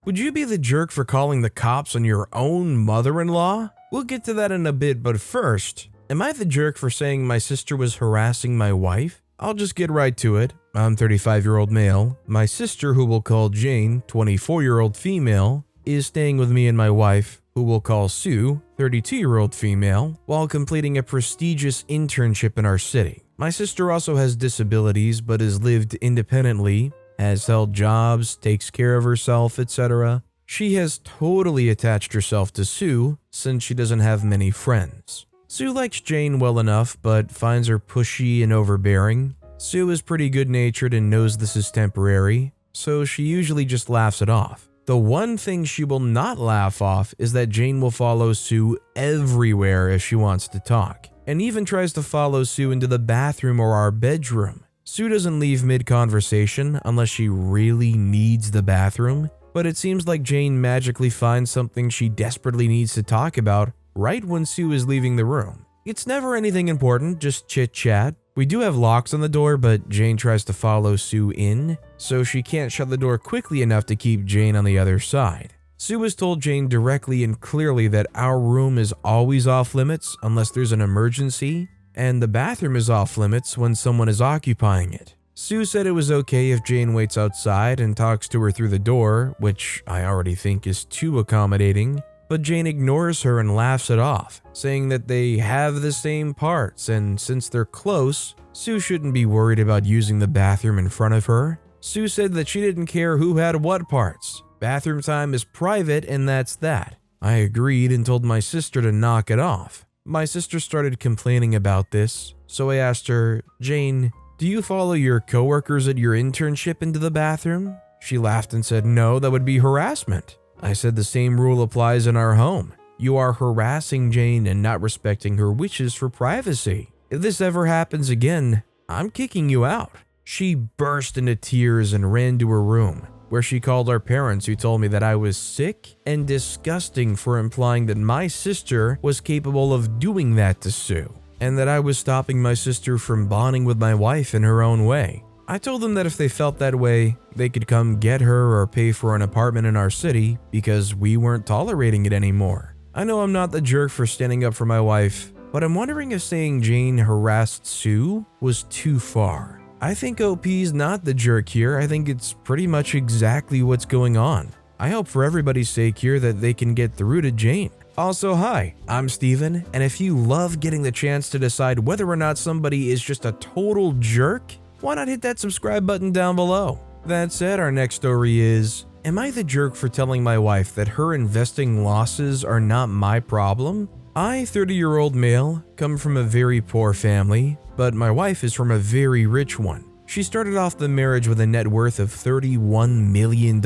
Would you be the jerk for calling the cops on your own mother-in-law? We'll get to that in a bit, but first, am I the jerk for saying my sister was harassing my wife? I'll just get right to it. I'm 35-year-old male. My sister, who we'll call Jane, 24-year-old female, is staying with me and my wife, who we'll call Sue, 32-year-old female, while completing a prestigious internship in our city. My sister also has disabilities but has lived independently, has held jobs, takes care of herself, etc. She has totally attached herself to Sue since she doesn't have many friends. Sue likes Jane well enough but finds her pushy and overbearing. Sue is pretty good-natured and knows this is temporary, so she usually just laughs it off. The one thing she will not laugh off is that Jane will follow Sue everywhere if she wants to talk, and even tries to follow Sue into the bathroom or our bedroom. Sue doesn't leave mid-conversation unless she really needs the bathroom, but it seems like Jane magically finds something she desperately needs to talk about right when Sue is leaving the room. It's never anything important, just chit-chat. We do have locks on the door, but Jane tries to follow Sue in, so she can't shut the door quickly enough to keep Jane on the other side. Sue has told Jane directly and clearly that our room is always off limits unless there's an emergency, and the bathroom is off limits when someone is occupying it. Sue said it was okay if Jane waits outside and talks to her through the door, which I already think is too accommodating, but Jane ignores her and laughs it off, saying that they have the same parts and since they're close, Sue shouldn't be worried about using the bathroom in front of her. Sue said that she didn't care who had what parts. Bathroom time is private and that's that. I agreed and told my sister to knock it off. My sister started complaining about this, so I asked her, "Jane, do you follow your coworkers at your internship into the bathroom?" She laughed and said, "No, that would be harassment." I said the same rule applies in our home. You are harassing Jane and not respecting her wishes for privacy. If this ever happens again, I'm kicking you out. She burst into tears and ran to her room, where she called our parents, who told me that I was sick and disgusting for implying that my sister was capable of doing that to Sue, and that I was stopping my sister from bonding with my wife in her own way. I told them that if they felt that way, they could come get her or pay for an apartment in our city because we weren't tolerating it anymore. I know I'm not the jerk for standing up for my wife, but I'm wondering if saying Jane harassed Sue was too far. I think OP's not the jerk here. I think it's pretty much exactly what's going on. I hope for everybody's sake here that they can get through to Jane. Also, hi, I'm Steven, and if you love getting the chance to decide whether or not somebody is just a total jerk, why not hit that subscribe button down below? That said, our next story is, am I the jerk for telling my wife that her investing losses are not my problem? I, 30-year-old male, come from a very poor family, but my wife is from a very rich one. She started off the marriage with a net worth of $31 million,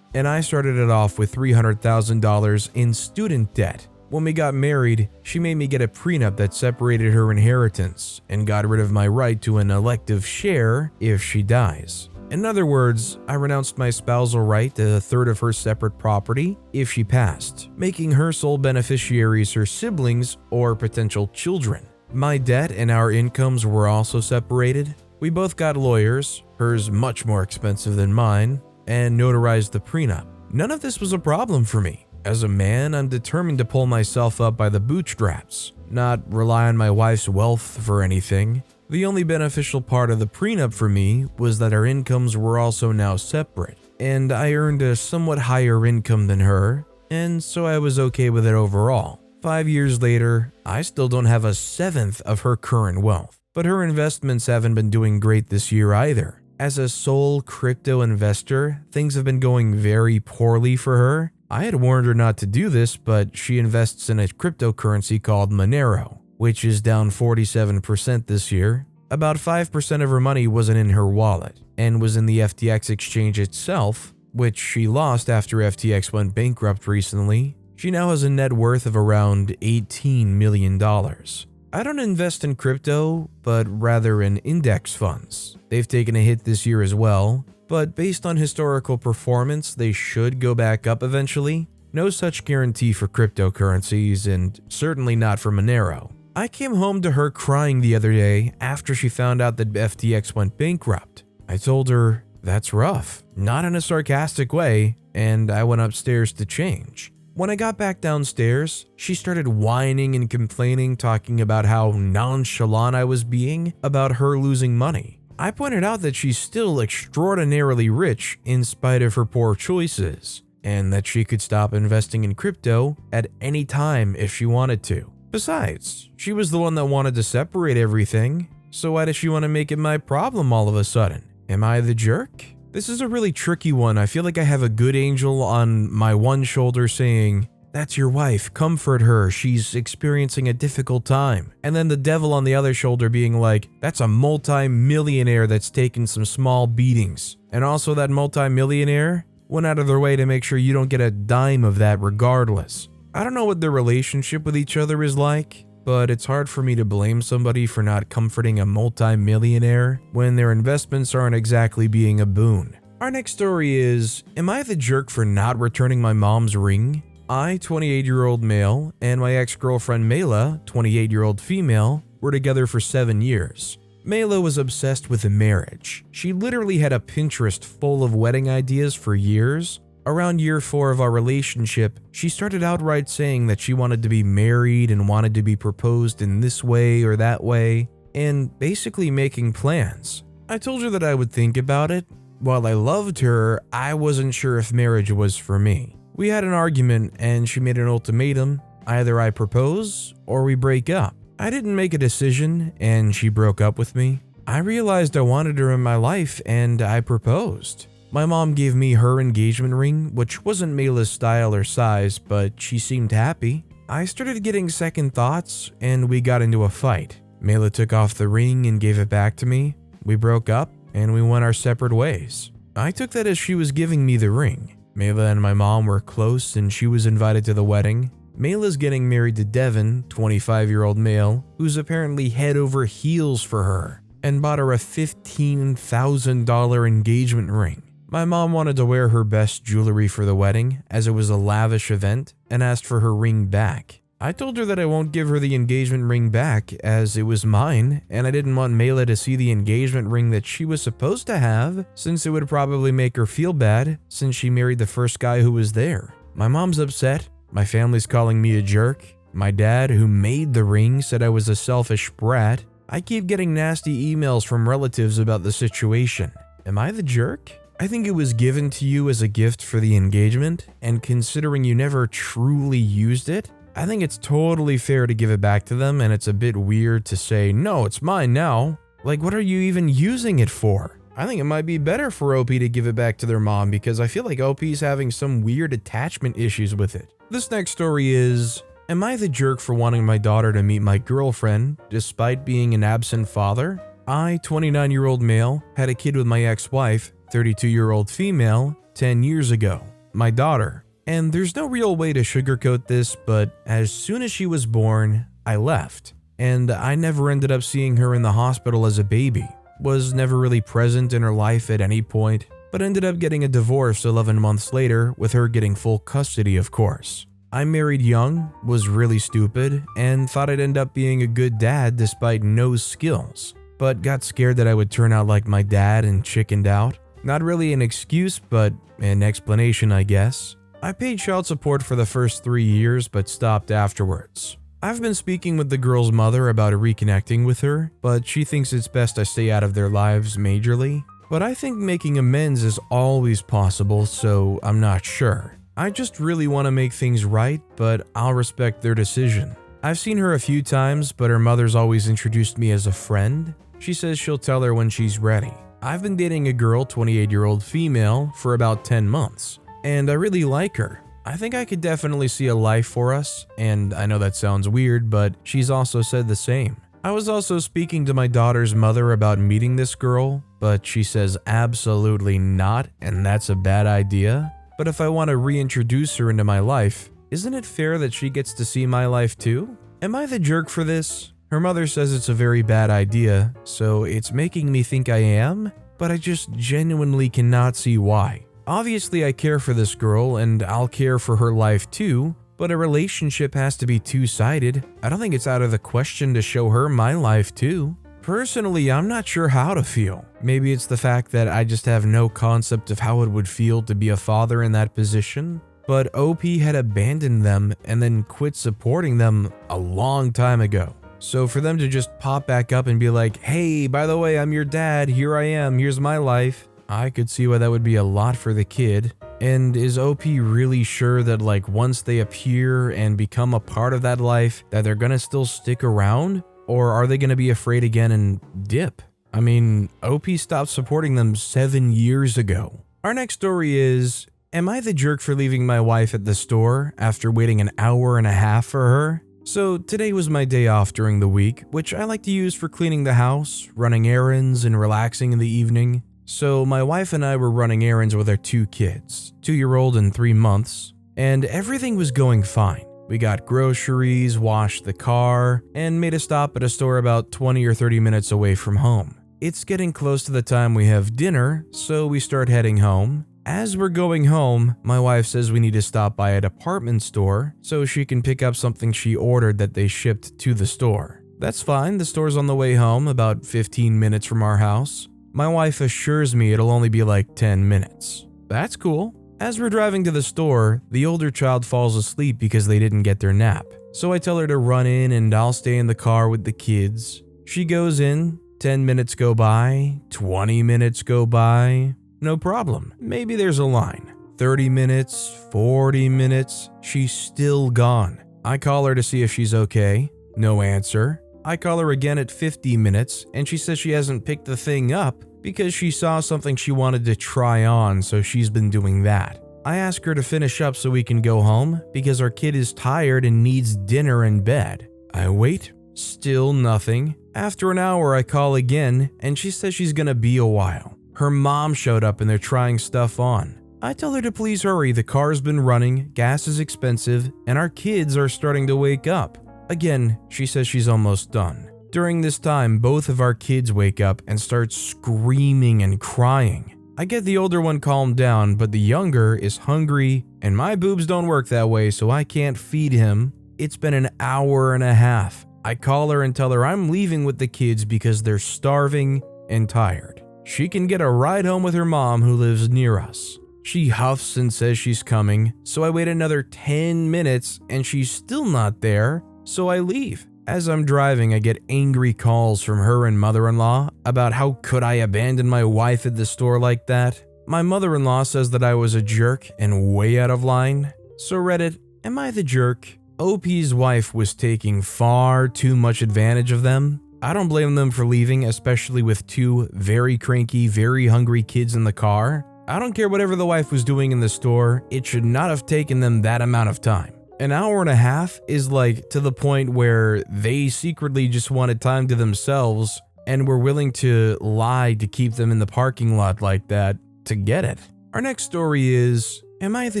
and I started it off with $300,000 in student debt. When we got married, she made me get a prenup that separated her inheritance and got rid of my right to an elective share if she dies. In other words, I renounced my spousal right to a third of her separate property if she passed, making her sole beneficiaries her siblings or potential children. My debt and our incomes were also separated. We both got lawyers, hers much more expensive than mine, and notarized the prenup. None of this was a problem for me. As a man, I'm determined to pull myself up by the bootstraps, not rely on my wife's wealth for anything. The only beneficial part of the prenup for me was that our incomes were also now separate, and I earned a somewhat higher income than her, and so I was okay with it overall. 5 years later, I still don't have a seventh of her current wealth, but her investments haven't been doing great this year either. As a sole crypto investor, things have been going very poorly for her. I had warned her not to do this, but she invests in a cryptocurrency called Monero, which is down 47% this year. About 5% of her money wasn't in her wallet, and was in the FTX exchange itself, which she lost after FTX went bankrupt recently. She now has a net worth of around $18 million. I don't invest in crypto, but rather in index funds. They've taken a hit this year as well, but based on historical performance, they should go back up eventually. No such guarantee for cryptocurrencies, and certainly not for Monero. I came home to her crying the other day after she found out that FTX went bankrupt. I told her, That's rough. Not in a sarcastic way, and I went upstairs to change. When I got back downstairs, she started whining and complaining, talking about how nonchalant I was being about her losing money. I pointed out that she's still extraordinarily rich in spite of her poor choices, and that she could stop investing in crypto at any time if she wanted to. Besides, she was the one that wanted to separate everything, so why does she want to make it my problem all of a sudden? Am I the jerk? This is a really tricky one. I feel like I have a good angel on my one shoulder saying, "That's your wife, comfort her, she's experiencing a difficult time." And then the devil on the other shoulder being like, "That's a multi-millionaire that's taken some small beatings. And also that multi-millionaire went out of their way to make sure you don't get a dime of that regardless." I don't know what their relationship with each other is like, but it's hard for me to blame somebody for not comforting a multi-millionaire when their investments aren't exactly being a boon. Our next story is, am I the jerk for not returning my mom's ring? I, 28-year-old male, and my ex-girlfriend Mela, 28-year-old female, were together for 7 years. Mela was obsessed with marriage. She literally had a Pinterest full of wedding ideas for years. Around year 4 of our relationship, she started outright saying that she wanted to be married and wanted to be proposed in this way or that way, and basically making plans. I told her that I would think about it. While I loved her, I wasn't sure if marriage was for me. We had an argument and she made an ultimatum: either I propose or we break up. I didn't make a decision and she broke up with me. I realized I wanted her in my life and I proposed. My mom gave me her engagement ring, which wasn't Mela's style or size, but she seemed happy. I started getting second thoughts, and we got into a fight. Mela took off the ring and gave it back to me. We broke up, and we went our separate ways. I took that as she was giving me the ring. Mela and my mom were close, and she was invited to the wedding. Mela's getting married to Devin, 25-year-old male, who's apparently head over heels for her, and bought her a $15,000 engagement ring. My mom wanted to wear her best jewelry for the wedding, as it was a lavish event, and asked for her ring back. I told her that I won't give her the engagement ring back, as it was mine, and I didn't want Mela to see the engagement ring that she was supposed to have, since it would probably make her feel bad, since she married the first guy who was there. My mom's upset, my family's calling me a jerk, my dad, who made the ring, said I was a selfish brat. I keep getting nasty emails from relatives about the situation. Am I the jerk? I think it was given to you as a gift for the engagement, and considering you never truly used it, I think it's totally fair to give it back to them, and it's a bit weird to say, "No, it's mine now." Like, what are you even using it for? I think it might be better for OP to give it back to their mom, because I feel like OP's having some weird attachment issues with it. This next story is, am I the jerk for wanting my daughter to meet my girlfriend, despite being an absent father? I, 29-year-old male, had a kid with my ex-wife, 32-year-old female, 10 years ago, my daughter. And there's no real way to sugarcoat this, but as soon as she was born, I left. And I never ended up seeing her in the hospital as a baby. Was never really present in her life at any point, but ended up getting a divorce 11 months later, with her getting full custody, of course. I married young, was really stupid, and thought I'd end up being a good dad despite no skills, but got scared that I would turn out like my dad and chickened out. Not really an excuse, but an explanation, I guess. I paid child support for the first 3 years, but stopped afterwards. I've been speaking with the girl's mother about reconnecting with her, but she thinks it's best I stay out of their lives majorly. But I think making amends is always possible, so I'm not sure. I just really want to make things right, but I'll respect their decision. I've seen her a few times, but her mother's always introduced me as a friend. She says she'll tell her when she's ready. I've been dating a girl, 28-year-old female, for about 10 months, and I really like her. I think I could definitely see a life for us, and I know that sounds weird, but she's also said the same. I was also speaking to my daughter's mother about meeting this girl, but she says absolutely not, and that's a bad idea. But if I want to reintroduce her into my life, isn't it fair that she gets to see my life too? Am I the jerk for this? Her mother says it's a very bad idea, so it's making me think I am, but I just genuinely cannot see why. Obviously, I care for this girl, and I'll care for her life too, but a relationship has to be two-sided. I don't think it's out of the question to show her my life too. Personally, I'm not sure how to feel. Maybe it's the fact that I just have no concept of how it would feel to be a father in that position. But OP had abandoned them and then quit supporting them a long time ago. So for them to just pop back up and be like, hey, by the way, I'm your dad, here I am, here's my life, I could see why that would be a lot for the kid. And is OP really sure that like once they appear and become a part of that life, that they're gonna still stick around? Or are they gonna be afraid again and dip? I mean, OP stopped supporting them 7 years ago. Our next story is, am I the jerk for leaving my wife at the store after waiting an hour and a half for her? So today was my day off during the week, which I like to use for cleaning the house, running errands, and relaxing in the evening. So my wife and I were running errands with our 2 kids, 2-year-old and 3 months, and everything was going fine. We got groceries, washed the car, and made a stop at a store about 20 or 30 minutes away from home. It's getting close to the time we have dinner, so we start heading home. As we're going home, my wife says we need to stop by a department store so she can pick up something she ordered that they shipped to the store. That's fine, the store's on the way home, about 15 minutes from our house. My wife assures me it'll only be like 10 minutes. That's cool. As we're driving to the store, the older child falls asleep because they didn't get their nap. So I tell her to run in and I'll stay in the car with the kids. She goes in, 10 minutes go by, 20 minutes go by, no problem. Maybe there's a line. 30 minutes, 40 minutes, she's still gone. I call her to see if she's okay. No answer. I call her again at 50 minutes and she says she hasn't picked the thing up because she saw something she wanted to try on, so she's been doing that. I ask her to finish up so we can go home because our kid is tired and needs dinner and bed. I wait, still nothing. After an hour I call again and she says she's gonna be a while. Her mom showed up and they're trying stuff on. I tell her to please hurry, the car's been running, gas is expensive, and our kids are starting to wake up. Again, she says she's almost done. During this time, both of our kids wake up and start screaming and crying. I get the older one calmed down, but the younger is hungry, and my boobs don't work that way, so I can't feed him. It's been an hour and a half. I call her and tell her I'm leaving with the kids because they're starving and tired. She can get a ride home with her mom who lives near us. She huffs and says she's coming, so I wait another 10 minutes and she's still not there, so I leave. As I'm driving, I get angry calls from her and mother-in-law about how could I abandon my wife at the store like that. My mother-in-law says that I was a jerk and way out of line. So Reddit, am I the jerk? OP's wife was taking far too much advantage of them. I don't blame them for leaving, especially with 2 very cranky, very hungry kids in the car. I don't care whatever the wife was doing in the store, it should not have taken them that amount of time. An hour and a half is like to the point where they secretly just wanted time to themselves and were willing to lie to keep them in the parking lot like that to get it. Our next story is, am I the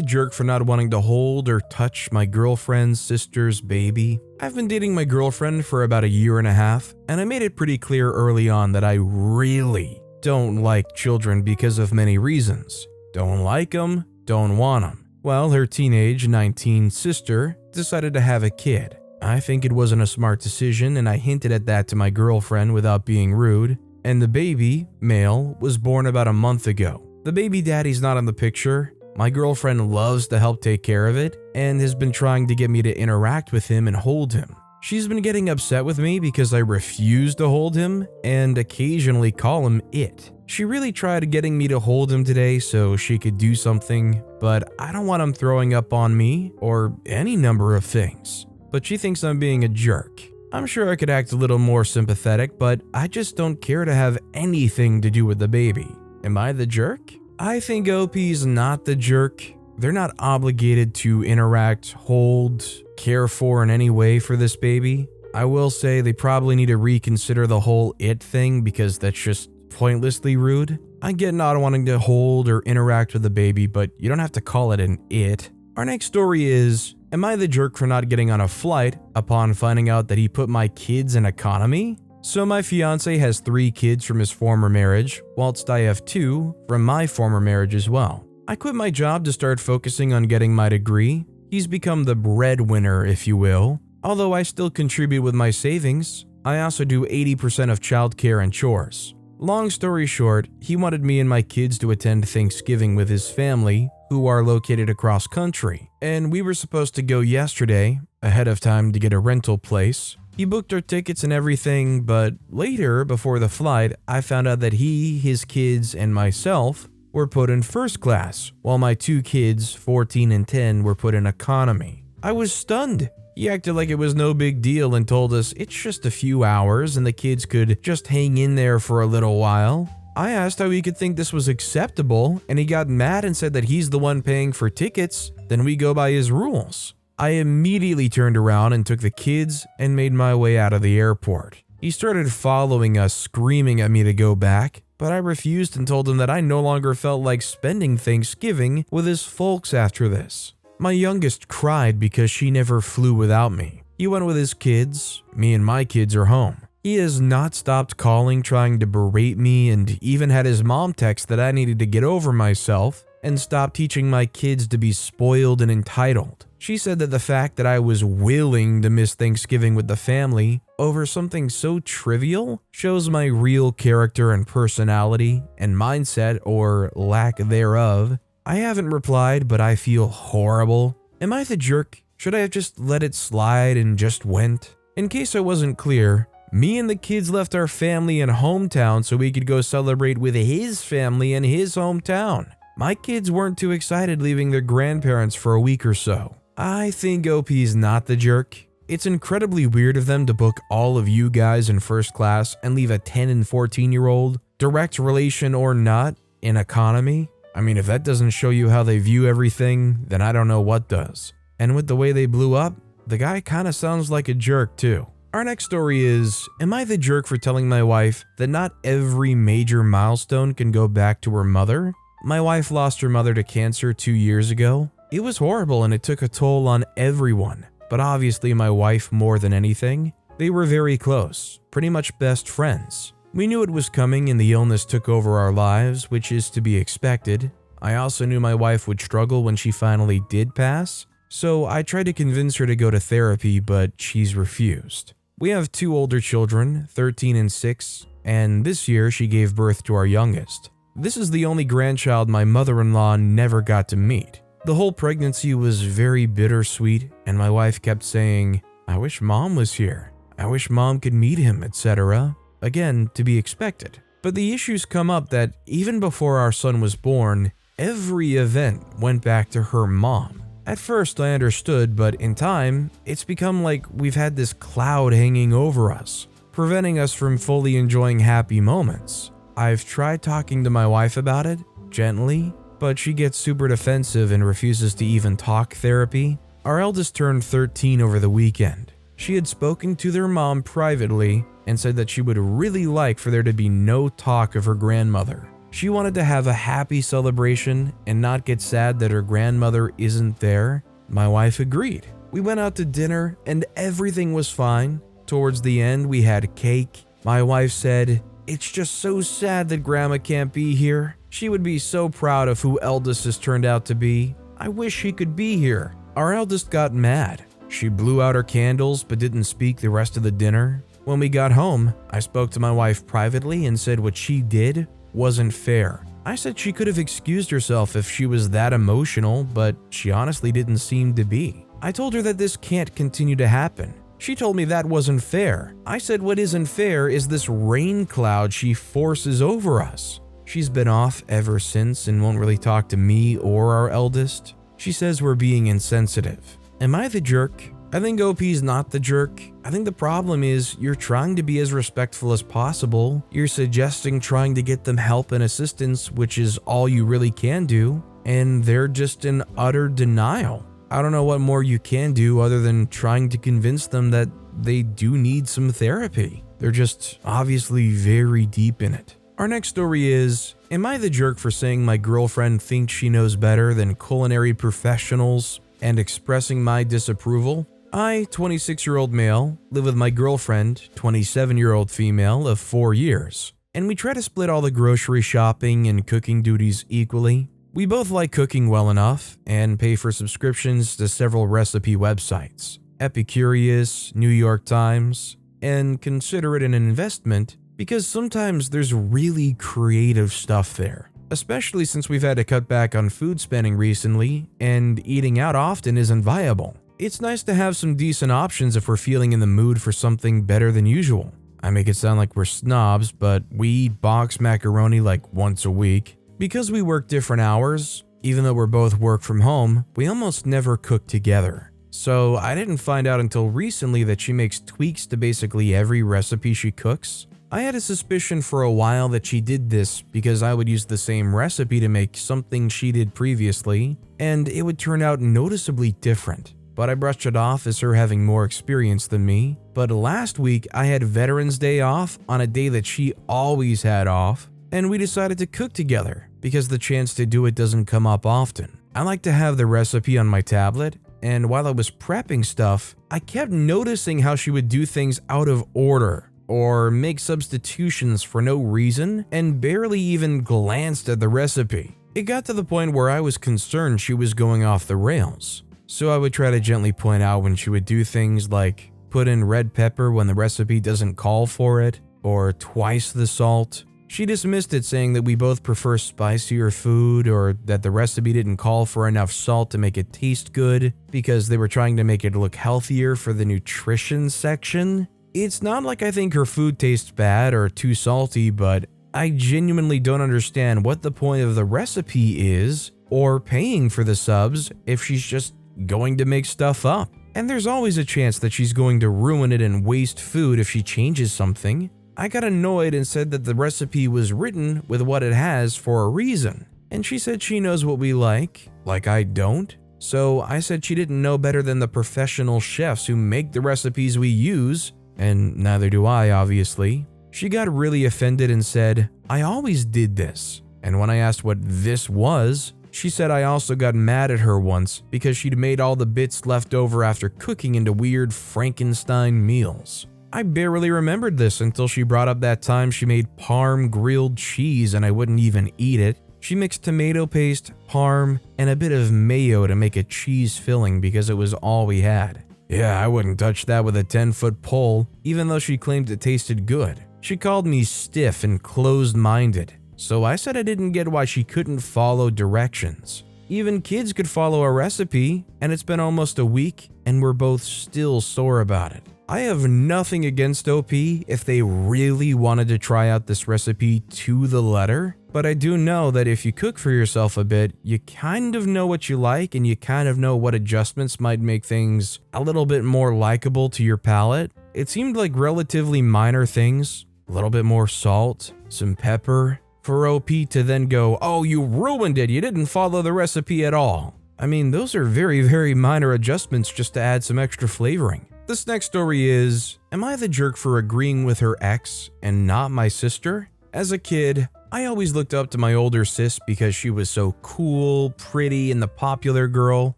jerk for not wanting to hold or touch my girlfriend's sister's baby? I've been dating my girlfriend for about a year and a half, and I made it pretty clear early on that I really don't like children because of many reasons. Don't like them, don't want them. Well, her teenage 19 sister decided to have a kid. I think it wasn't a smart decision, and I hinted at that to my girlfriend without being rude, and the baby, male, was born about a month ago. The baby daddy's not in the picture. My girlfriend loves to help take care of it and has been trying to get me to interact with him and hold him. She's been getting upset with me because I refuse to hold him and occasionally call him it. She really tried getting me to hold him today so she could do something, but I don't want him throwing up on me or any number of things. But she thinks I'm being a jerk. I'm sure I could act a little more sympathetic, but I just don't care to have anything to do with the baby. Am I the jerk? I think OP's not the jerk. They're not obligated to interact, hold, care for in any way for this baby. I will say they probably need to reconsider the whole it thing because that's just pointlessly rude. I get not wanting to hold or interact with the baby, but you don't have to call it an it. Our next story is, am I the jerk for not getting on a flight upon finding out that he put my kids in economy? So my fiance has 3 kids from his former marriage, whilst I have 2 from my former marriage as well. I quit my job to start focusing on getting my degree. He's become the breadwinner, if you will. Although I still contribute with my savings, I also do 80% of childcare and chores. Long story short, he wanted me and my kids to attend Thanksgiving with his family, who are located across country, and we were supposed to go yesterday, ahead of time to get a rental place. He booked our tickets and everything, but later, before the flight, I found out that he, his kids, and myself were put in first class, while my two kids, 14 and 10, were put in economy. I was stunned. He acted like it was no big deal and told us it's just a few hours and the kids could just hang in there for a little while. I asked how he could think this was acceptable, and he got mad and said that he's the one paying for tickets, then we go by his rules. I immediately turned around and took the kids and made my way out of the airport. He started following us, screaming at me to go back, but I refused and told him that I no longer felt like spending Thanksgiving with his folks after this. My youngest cried because she never flew without me. He went with his kids, me and my kids are home. He has not stopped calling, trying to berate me, and even had his mom text that I needed to get over myself and stop teaching my kids to be spoiled and entitled. She said that the fact that I was willing to miss Thanksgiving with the family over something so trivial shows my real character and personality and mindset, or lack thereof. I haven't replied, but I feel horrible. Am I the jerk? Should I have just let it slide and just went? In case I wasn't clear, me and the kids left our family and hometown so we could go celebrate with his family in his hometown. My kids weren't too excited leaving their grandparents for a week or so. I think OP's not the jerk. It's incredibly weird of them to book all of you guys in first class and leave a 10 and 14-year-old, direct relation or not, in economy. I mean, if that doesn't show you how they view everything, then I don't know what does. And with the way they blew up, the guy kinda sounds like a jerk too. Our next story is, am I the jerk for telling my wife that not every major milestone can go back to her mother? My wife lost her mother to cancer 2 years ago. It was horrible and it took a toll on everyone, but obviously my wife more than anything. They were very close, pretty much best friends. We knew it was coming and the illness took over our lives, which is to be expected. I also knew my wife would struggle when she finally did pass, so I tried to convince her to go to therapy, but she's refused. We have 2 older children, 13 and 6, and this year she gave birth to our youngest. This is the only grandchild my mother-in-law never got to meet. The whole pregnancy was very bittersweet, and my wife kept saying, "I wish mom was here. I wish mom could meet him," etc. Again, to be expected. But the issues come up that even before our son was born, every event went back to her mom. At first I understood, but in time, it's become like we've had this cloud hanging over us, preventing us from fully enjoying happy moments. I've tried talking to my wife about it, gently, but she gets super defensive and refuses to even talk therapy. Our eldest turned 13 over the weekend. She had spoken to their mom privately and said that she would really like for there to be no talk of her grandmother. She wanted to have a happy celebration and not get sad that her grandmother isn't there. My wife agreed. We went out to dinner and everything was fine. Towards the end, we had cake. My wife said, "It's just so sad that grandma can't be here. She would be so proud of who eldest has turned out to be. I wish he could be here." Our eldest got mad. She blew out her candles but didn't speak the rest of the dinner. When we got home, I spoke to my wife privately and said what she did wasn't fair. I said she could have excused herself if she was that emotional, but she honestly didn't seem to be. I told her that this can't continue to happen. She told me that wasn't fair. I said what isn't fair is this rain cloud she forces over us. She's been off ever since and won't really talk to me or our eldest. She says we're being insensitive. Am I the jerk? I think OP's not the jerk. I think the problem is you're trying to be as respectful as possible. You're suggesting trying to get them help and assistance, which is all you really can do, and they're just in utter denial. I don't know what more you can do other than trying to convince them that they do need some therapy. They're just obviously very deep in it. Our next story is, am I the jerk for saying my girlfriend thinks she knows better than culinary professionals and expressing my disapproval? I, 26-year-old male, live with my girlfriend, 27-year-old female of 4 years, and we try to split all the grocery shopping and cooking duties equally. We both like cooking well enough and pay for subscriptions to several recipe websites, Epicurious, New York Times, and consider it an investment because sometimes there's really creative stuff there. Especially since we've had to cut back on food spending recently and eating out often isn't viable. It's nice to have some decent options if we're feeling in the mood for something better than usual. I make it sound like we're snobs, but we eat boxed macaroni like once a week. Because we work different hours, even though we're both work from home, we almost never cook together. So I didn't find out until recently that she makes tweaks to basically every recipe she cooks. I had a suspicion for a while that she did this because I would use the same recipe to make something she did previously, and it would turn out noticeably different. But I brushed it off as her having more experience than me. But last week, I had Veterans Day off on a day that she always had off, and we decided to cook together because the chance to do it doesn't come up often. I like to have the recipe on my tablet, and while I was prepping stuff, I kept noticing how she would do things out of order or make substitutions for no reason and barely even glanced at the recipe. It got to the point where I was concerned she was going off the rails. So I would try to gently point out when she would do things like put in red pepper when the recipe doesn't call for it, or twice the salt. She dismissed it, saying that we both prefer spicier food or that the recipe didn't call for enough salt to make it taste good because they were trying to make it look healthier for the nutrition section. It's not like I think her food tastes bad or too salty, but I genuinely don't understand what the point of the recipe is or paying for the subs if she's just going to make stuff up. And there's always a chance that she's going to ruin it and waste food if she changes something. I got annoyed and said that the recipe was written with what it has for a reason. And she said she knows what we like I don't. So I said she didn't know better than the professional chefs who make the recipes we use, and neither do I, obviously. She got really offended and said, "I always did this." And when I asked what this was, she said I also got mad at her once because she'd made all the bits left over after cooking into weird Frankenstein meals. I barely remembered this until she brought up that time she made parm grilled cheese and I wouldn't even eat it. She mixed tomato paste, parm, and a bit of mayo to make a cheese filling because it was all we had. Yeah, I wouldn't touch that with a 10-foot pole, even though she claimed it tasted good. She called me stiff and closed-minded, so I said I didn't get why she couldn't follow directions. Even kids could follow a recipe, and it's been almost a week, and we're both still sore about it. I have nothing against OP if they really wanted to try out this recipe to the letter, but I do know that if you cook for yourself a bit, you kind of know what you like and you kind of know what adjustments might make things a little bit more likable to your palate. It seemed like relatively minor things, a little bit more salt, some pepper, for OP to then go, "Oh, you ruined it, you didn't follow the recipe at all." I mean, those are very, very minor adjustments just to add some extra flavoring. This next story is, am I the jerk for agreeing with her ex and not my sister? As a kid, I always looked up to my older sis because she was so cool, pretty, and the popular girl.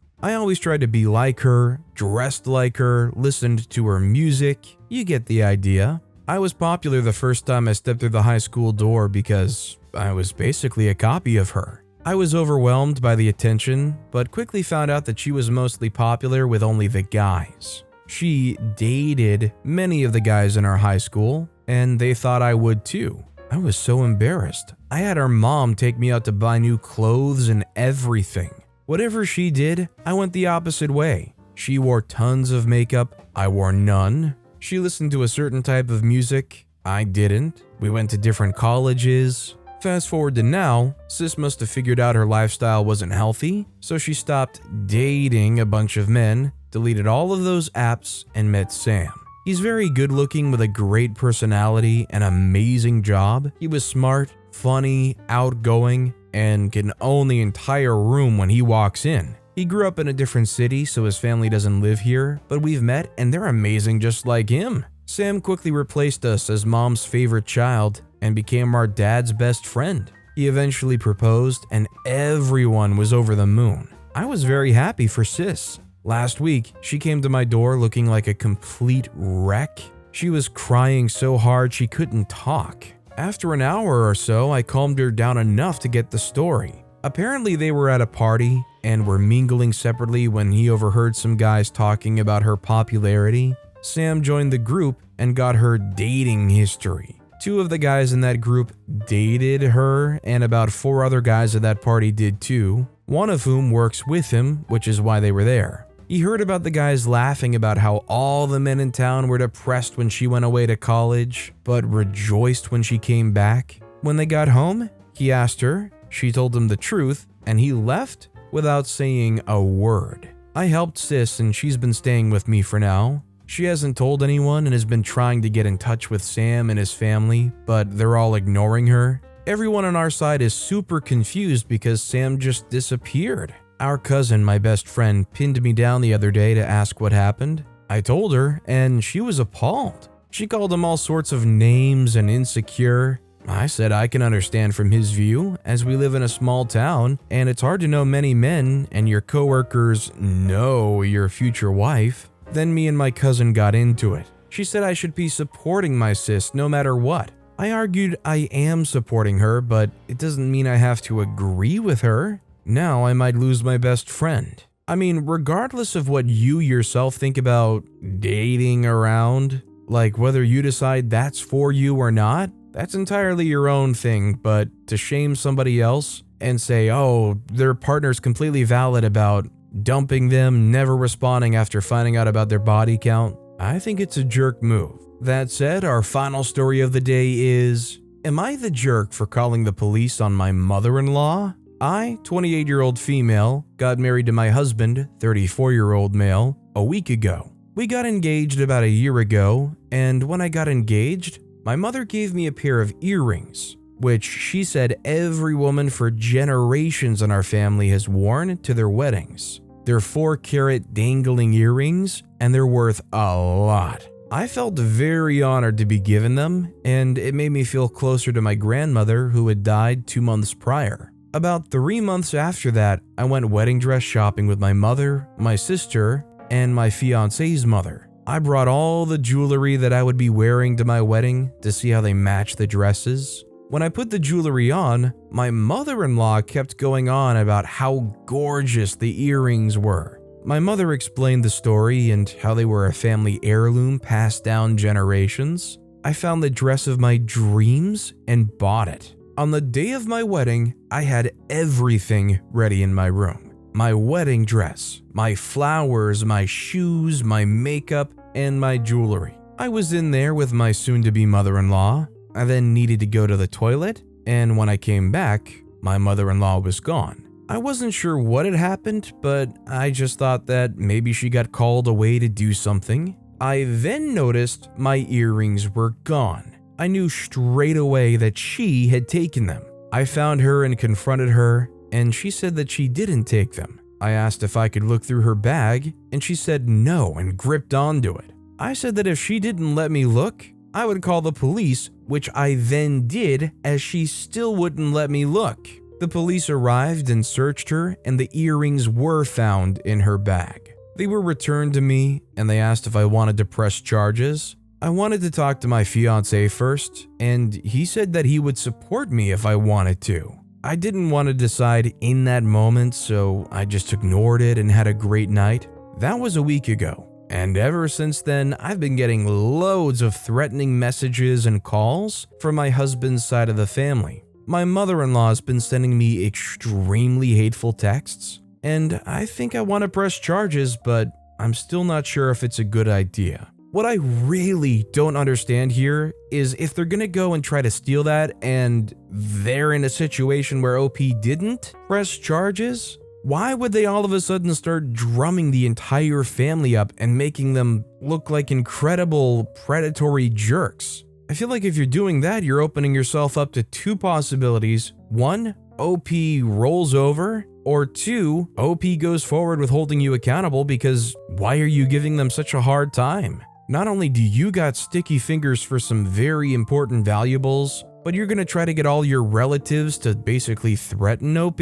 I always tried to be like her, dressed like her, listened to her music. You get the idea. I was popular the first time I stepped through the high school door because I was basically a copy of her. I was overwhelmed by the attention, but quickly found out that she was mostly popular with only the guys. She dated many of the guys in our high school, and they thought I would too. I was so embarrassed. I had our mom take me out to buy new clothes and everything. Whatever she did, I went the opposite way. She wore tons of makeup, I wore none. She listened to a certain type of music, I didn't. We went to different colleges. Fast forward to now, sis must have figured out her lifestyle wasn't healthy, so she stopped dating a bunch of men, deleted all of those apps, and met Sam. He's very good looking with a great personality and amazing job. He was smart, funny, outgoing, and can own the entire room when he walks in. He grew up in a different city, so his family doesn't live here, but we've met and they're amazing just like him. Sam quickly replaced us as mom's favorite child and became our dad's best friend. He eventually proposed and everyone was over the moon. I was very happy for sis. Last week, she came to my door looking like a complete wreck. She was crying so hard she couldn't talk. After an hour or so, I calmed her down enough to get the story. Apparently, they were at a party and were mingling separately when he overheard some guys talking about her popularity. Sam joined the group and got her dating history. 2 of the guys in that group dated her, and about 4 other guys at that party did too, one of whom works with him, which is why they were there. He heard about the guys laughing about how all the men in town were depressed when she went away to college, but rejoiced when she came back. When they got home, he asked her, she told him the truth, and he left without saying a word. I helped Sis, and she's been staying with me for now. She hasn't told anyone and has been trying to get in touch with Sam and his family, but they're all ignoring her. Everyone on our side is super confused because Sam just disappeared. Our cousin, my best friend, pinned me down the other day to ask what happened. I told her, and she was appalled. She called him all sorts of names and insecure. I said I can understand from his view, as we live in a small town, and it's hard to know many men, and your coworkers know your future wife. Then me and my cousin got into it. She said I should be supporting my sis no matter what. I argued I am supporting her, but it doesn't mean I have to agree with her. Now I might lose my best friend. I mean, regardless of what you yourself think about dating around, like whether you decide that's for you or not, that's entirely your own thing, but to shame somebody else and say, oh, their partner's completely valid about dumping them, never responding after finding out about their body count, I think it's a jerk move. That said, our final story of the day is, am I the jerk for calling the police on my mother-in-law? I, 28-year-old female, got married to my husband, 34-year-old male, a week ago. We got engaged about a year ago, and when I got engaged, my mother gave me a pair of earrings, which she said every woman for generations in our family has worn to their weddings. They're 4-carat dangling earrings, and they're worth a lot. I felt very honored to be given them, and it made me feel closer to my grandmother who had died 2 months prior. About 3 months after that, I went wedding dress shopping with my mother, my sister, and my fiance's mother. I brought all the jewelry that I would be wearing to my wedding to see how they match the dresses. When I put the jewelry on, my mother-in-law kept going on about how gorgeous the earrings were. My mother explained the story and how they were a family heirloom passed down generations. I found the dress of my dreams and bought it. On the day of my wedding, I had everything ready in my room. My wedding dress, my flowers, my shoes, my makeup, and my jewelry. I was in there with my soon-to-be mother-in-law. I then needed to go to the toilet, and when I came back, my mother-in-law was gone. I wasn't sure what had happened, but I just thought that maybe she got called away to do something. I then noticed my earrings were gone. I knew straight away that she had taken them. I found her and confronted her, and she said that she didn't take them. I asked if I could look through her bag, and she said no and gripped onto it. I said that if she didn't let me look, I would call the police, which I then did, as she still wouldn't let me look. The police arrived and searched her, and the earrings were found in her bag. They were returned to me, and they asked if I wanted to press charges. I wanted to talk to my fiancé first, and he said that he would support me if I wanted to. I didn't want to decide in that moment, so I just ignored it and had a great night. That was a week ago. And ever since then, I've been getting loads of threatening messages and calls from my husband's side of the family. My mother-in-law has been sending me extremely hateful texts, and I think I want to press charges, but I'm still not sure if it's a good idea. What I really don't understand here is if they're gonna go and try to steal that and they're in a situation where OP didn't press charges, why would they all of a sudden start drumming the entire family up and making them look like incredible predatory jerks? I feel like if you're doing that, you're opening yourself up to 2 possibilities. 1, OP rolls over, or 2, OP goes forward with holding you accountable because why are you giving them such a hard time? Not only do you got sticky fingers for some very important valuables, but you're gonna try to get all your relatives to basically threaten OP?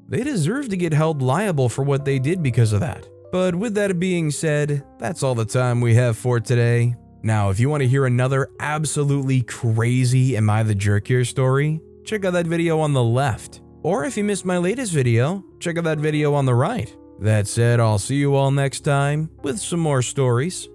They deserve to get held liable for what they did because of that. But with that being said, that's all the time we have for today. Now, if you want to hear another absolutely crazy Am I the Jerk Here story, check out that video on the left. Or if you missed my latest video, check out that video on the right. That said, I'll see you all next time with some more stories.